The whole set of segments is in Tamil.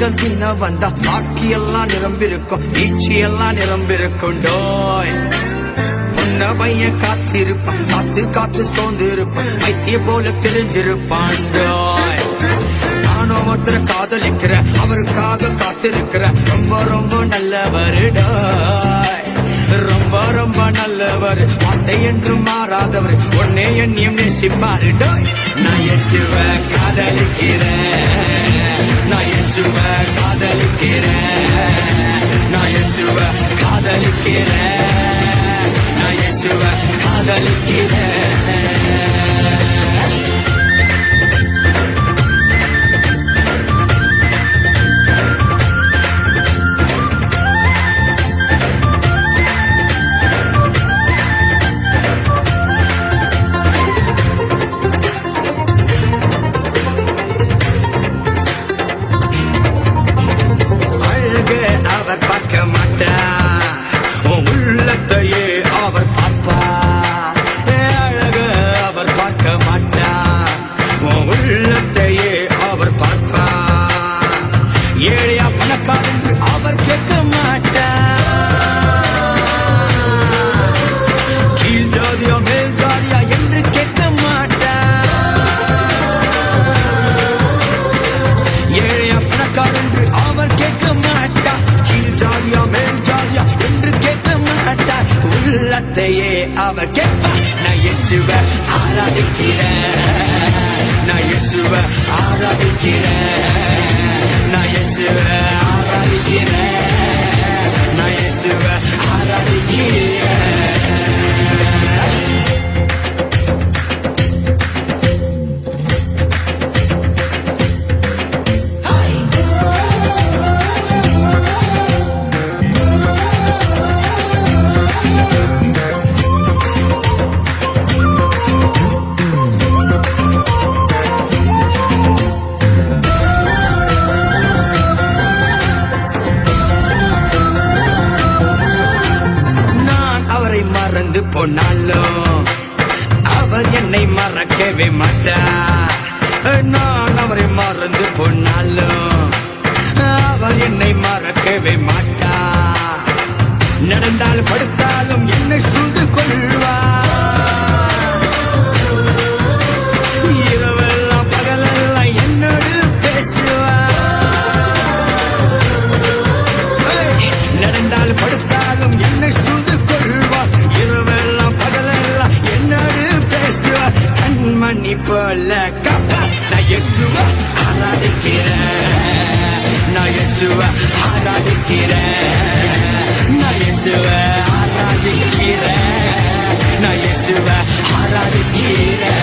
திங்கள் தினம் வந்தா பாக்கி எல்லாம் நிரம்பிருக்கும், ஈச்சி எல்லாம் நிரம்பிருக்கும். டோய் உன்ன பையன் காத்திருப்பான், காத்து காத்து சோர்ந்து இருப்பான், வைத்திய போல தெரிஞ்சிருப்பான். டோய் நானும் ஒருத்தர காதலிக்கிற, அவருக்காக காத்திருக்கிற, ரொம்ப ரொம்ப நல்லவர். டோய் ரொம்ப ரொம்ப நல்லவர், வார்த்தை என்றும் மாறாதவர், உன்னே எண்ணியும் நேசிப்பாரு. டோய் நான் இயேசுவ காதலிக்கிறேன், நான் இயேசுவ காதலிக்கிறேன், நான் இயேசுவ காதலிக்கிறேன், நான் இயேசுவ காதலிக்கிறேன். உள்ளத்தையே அவர் பார்ப்பார், அழகு அவர் பார்க்க மாட்டார், உள்ளத்தையே அவர் பார்ப்பார். ஏழையா பணக்கார் என்று அவர் கேட்க மாட்டார், கீழ் ஜாதியா மேல் ஜாதியா என்று கேட்க மாட்டார். ஏழையா பணக்கார் என்று அவர் கேட்க மாட்டார், கீழ் ஜாதியா மேல் ஜாதியா என்று கேட்க மாட்டார், உள்ளத்தையே அவர் கேட்பார். நான் இயேசுவ ஆராதிக்கிறேன், நான் இயேசுவ ஆராதிக்கிறேன், நான் இயேசுவ ஆராதிக்கிறேன், நான் இயேசுவ ஆராதிக்கிறேன். மறந்து போனாலும் அவர் என்னை மறக்கவே மாட்டார், நான் அவரை மறந்து போனாலும் அவர் என்னை மறக்கவே மாட்டார். நடந்தாலும் படுத்தாலும் என்னை சூழ்ந்து கொள்வார், இரவெல்லாம் பகலெல்லாம் என்னோடு பேசுவார். நடந்தாலும் படுத்தாலும் என்னை சூழ்ந்து கொள்வார், இரவெல்லாம் பகலெல்லாம் என்னோடு பேசுவார், கண்மணி போல காப்பா. நான் இயேசுவ ஆராதிக்கிறேன், நான் இயேசுவ ஆராதிக்கிறேன், நான் இயேசுவ ஆராதிக்கிறேன், நான் இயேசுவ ஆராதிக்கிறேன்.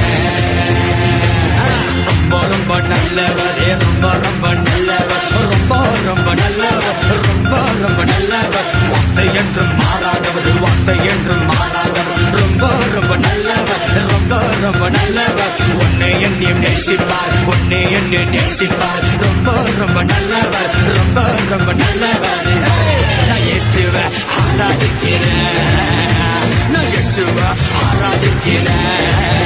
ரொம்ப ரொம்ப நல்லவர், ரொம்ப ரொம்ப நல்லவர், ரொம்ப ரொம்ப நல்லவர், ரொம்ப ரொம்ப நல்லவர், வார்த்தை என்றும் மாறாதவர், வார்த்தை என்றும் மாறாதவர், ரொம்ப ரொம்ப நல்லவர், ரொம்ப ரொம்ப நல்லவர், உன்னை என்னையும் நேசிப்பார், உன்னை என்னை நேசிப்பார், ரொம்ப ரொம்ப நல்லவர், ரொம்ப ரொம்ப நல்லவர். நான் இயேசுவ ஆராதிக்கிறேன், நான் இயேசுவ ஆராதிக்கிறேன்,